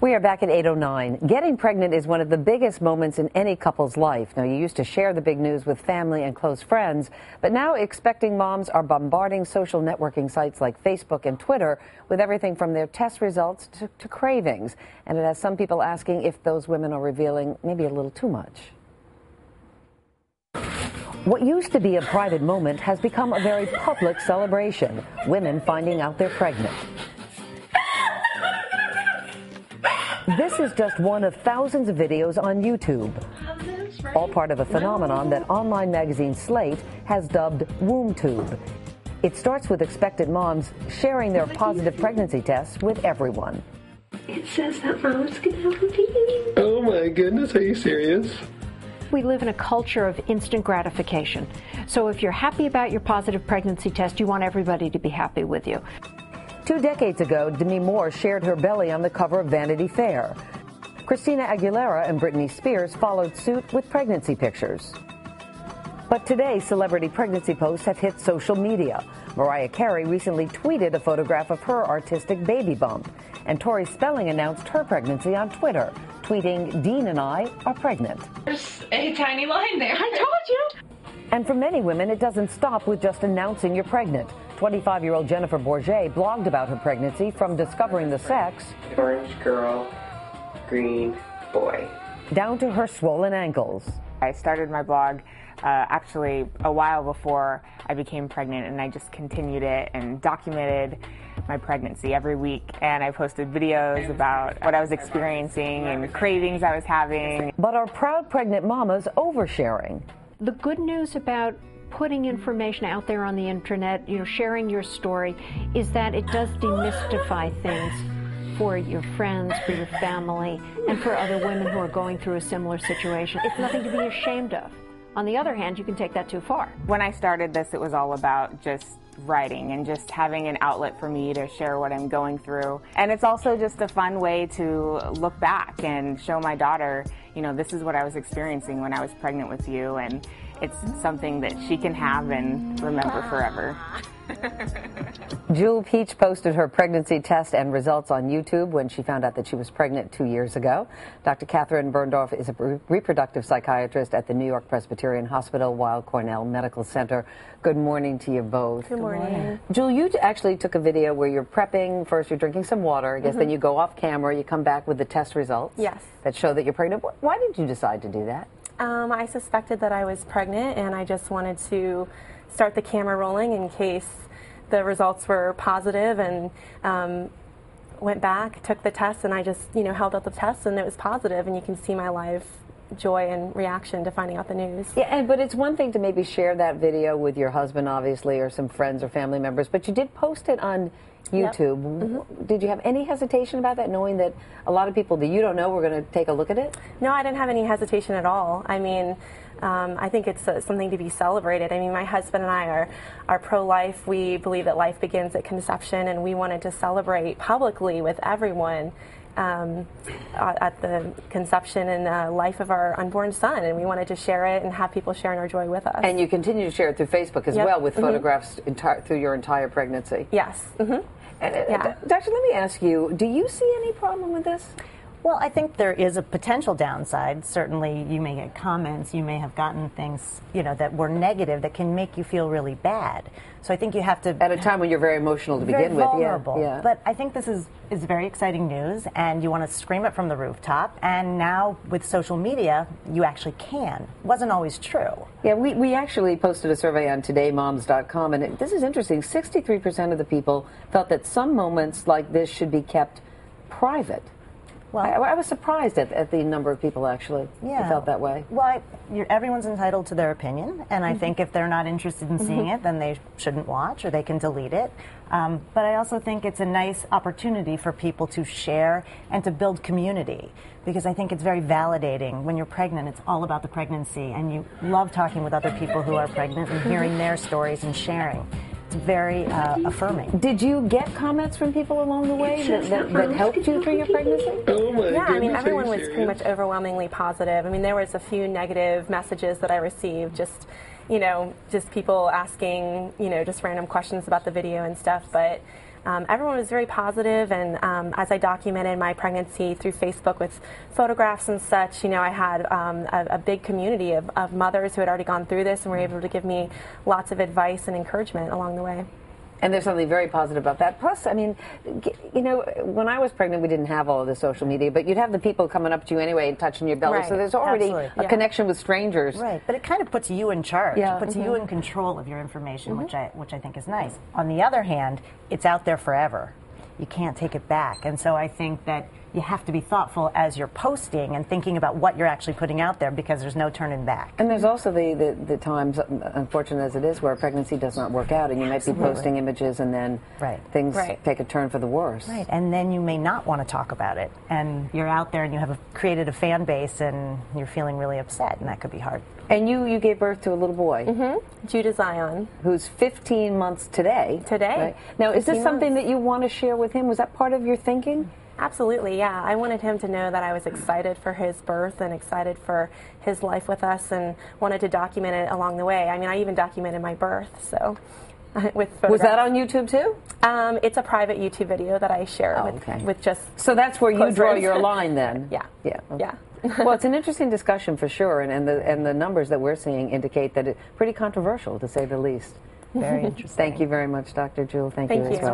We are back at 8:09. Getting pregnant is one of the biggest moments in any couple's life. Now, you used to share the big news with family and close friends, but now expecting moms are bombarding social networking sites like Facebook and Twitter with everything from their test results to cravings. And it has some people asking if those women are revealing maybe a little too much. What used to be a private moment has become a very public celebration. Women finding out they're pregnant. This is just one of thousands of videos on YouTube, all part of a phenomenon that online magazine Slate has dubbed WombTube. It starts with expectant moms sharing their positive pregnancy tests with everyone. It says that Mama's gonna have a baby. Oh my goodness, are you serious? We live in a culture of instant gratification. So if you're happy about your positive pregnancy test, you want everybody to be happy with you. 2 decades ago, Demi Moore shared her belly on the cover of Vanity Fair. Christina Aguilera and Britney Spears followed suit with pregnancy pictures. But today, celebrity pregnancy posts have hit social media. Mariah Carey recently tweeted a photograph of her artistic baby bump. And Tori Spelling announced her pregnancy on Twitter, tweeting, "Dean and I are pregnant." There's a tiny line there. I told you. And for many women, it doesn't stop with just announcing you're pregnant. 25-year-old Jennifer Bourget blogged about her pregnancy from discovering the sex, orange girl, green boy, down to her swollen ankles. I started my blog actually a while before I became pregnant, and I just continued it and documented my pregnancy every week. And I posted videos about what I was experiencing and cravings I was having. But are proud pregnant mamas oversharing? The good news about putting information out there on the internet, sharing your story, is that it does demystify things for your friends, for your family, and for other women who are going through a similar situation. It's nothing to be ashamed of. On the other hand, you can take that too far. When I started this, it was all about just writing and just having an outlet for me to share what I'm going through. And it's also just a fun way to look back and show my daughter, this is what I was experiencing when I was pregnant with you, and it's something that she can have and remember forever. Jewel Peach posted her pregnancy test and results on YouTube when she found out that she was pregnant 2 years ago. Dr. Catherine Berndorf is a reproductive psychiatrist at the New York Presbyterian Hospital, Weill Cornell Medical Center. Good morning to you both. Good morning. Jewel, you actually took a video where you're prepping. First, you're drinking some water. I guess then you go off camera. You come back with the test results. Yes. That show that you're pregnant. Why did you decide to do that? I suspected that I was pregnant, and I just wanted to start the camera rolling in case the results were positive, and went back, took the test, and I just held out the test, and it was positive, and you can see my live joy and reaction to finding out the news. Yeah, but it's one thing to maybe share that video with your husband, obviously, or some friends or family members, but you did post it on YouTube. Yep. Did you have any hesitation about that, knowing that a lot of people that you don't know were going to take a look at it? No, I didn't have any hesitation at all. I mean, I think it's something to be celebrated. I mean, my husband and I are pro-life. We believe that life begins at conception, and we wanted to celebrate publicly with everyone at the conception and life of our unborn son, and we wanted to share it and have people sharing our joy with us. And you continue to share it through Facebook as well, with photographs through your entire pregnancy. Yes. Doctor, let me ask you, do you see any problem with this? Well, I think there is a potential downside. Certainly, you may get comments, you may have gotten things, that were negative that can make you feel really bad. So I think you have to... At a time when you're very emotional to begin with. Vulnerable. Yeah. But I think this is very exciting news, and you want to scream it from the rooftop. And now, with social media, you actually can. It wasn't always true. Yeah, we actually posted a survey on todaymoms.com, and this is interesting. 63% of the people felt that some moments like this should be kept private. Well, I was surprised at the number of people actually who felt that way. Well, everyone's entitled to their opinion, and I think if they're not interested in seeing it, then they shouldn't watch, or they can delete it. But I also think it's a nice opportunity for people to share and to build community, because I think it's very validating. When you're pregnant, it's all about the pregnancy, and you love talking with other people who are pregnant and hearing their stories and sharing. It's very affirming. Did you get comments from people along the way that helped you through your pregnancy? Oh my goodness, I mean, everyone was pretty much overwhelmingly positive. I mean, there was a few negative messages that I received, just people asking, just random questions about the video and stuff. But everyone was very positive, and as I documented my pregnancy through Facebook with photographs and such, you know, I had a big community of mothers who had already gone through this and were able to give me lots of advice and encouragement along the way. And there's something very positive about that. Plus, I mean, you know, when I was pregnant, we didn't have all of the social media, but you'd have the people coming up to you anyway and touching your belly. Right. So there's already Absolutely. a connection with strangers. Right, but it kind of puts you in charge. Yeah. It puts you in control of your information, which I think is nice. On the other hand, it's out there forever. You can't take it back. And so I think that you have to be thoughtful as you're posting and thinking about what you're actually putting out there, because there's no turning back. And there's also the times, unfortunate as it is, where a pregnancy does not work out, and you might be posting images and then things take a turn for the worse. Right, and then you may not want to talk about it, and you're out there and you have created a fan base and you're feeling really upset, and that could be hard. And you gave birth to a little boy. Judah Zion. Who's 15 months today. Right? Now, is this something that you want to share with him? Was that part of your thinking? Absolutely, yeah. I wanted him to know that I was excited for his birth and excited for his life with us, and wanted to document it along the way. I mean, I even documented my birth, so with photographs. Was that on YouTube too? It's a private YouTube video that I share with just. So that's where you draw your line then. Yeah. Yeah. Okay. Yeah. Well, it's an interesting discussion for sure, and the numbers that we're seeing indicate that it's pretty controversial, to say the least. Very interesting. Thank you very much, Dr. Jewel. Thank you as well.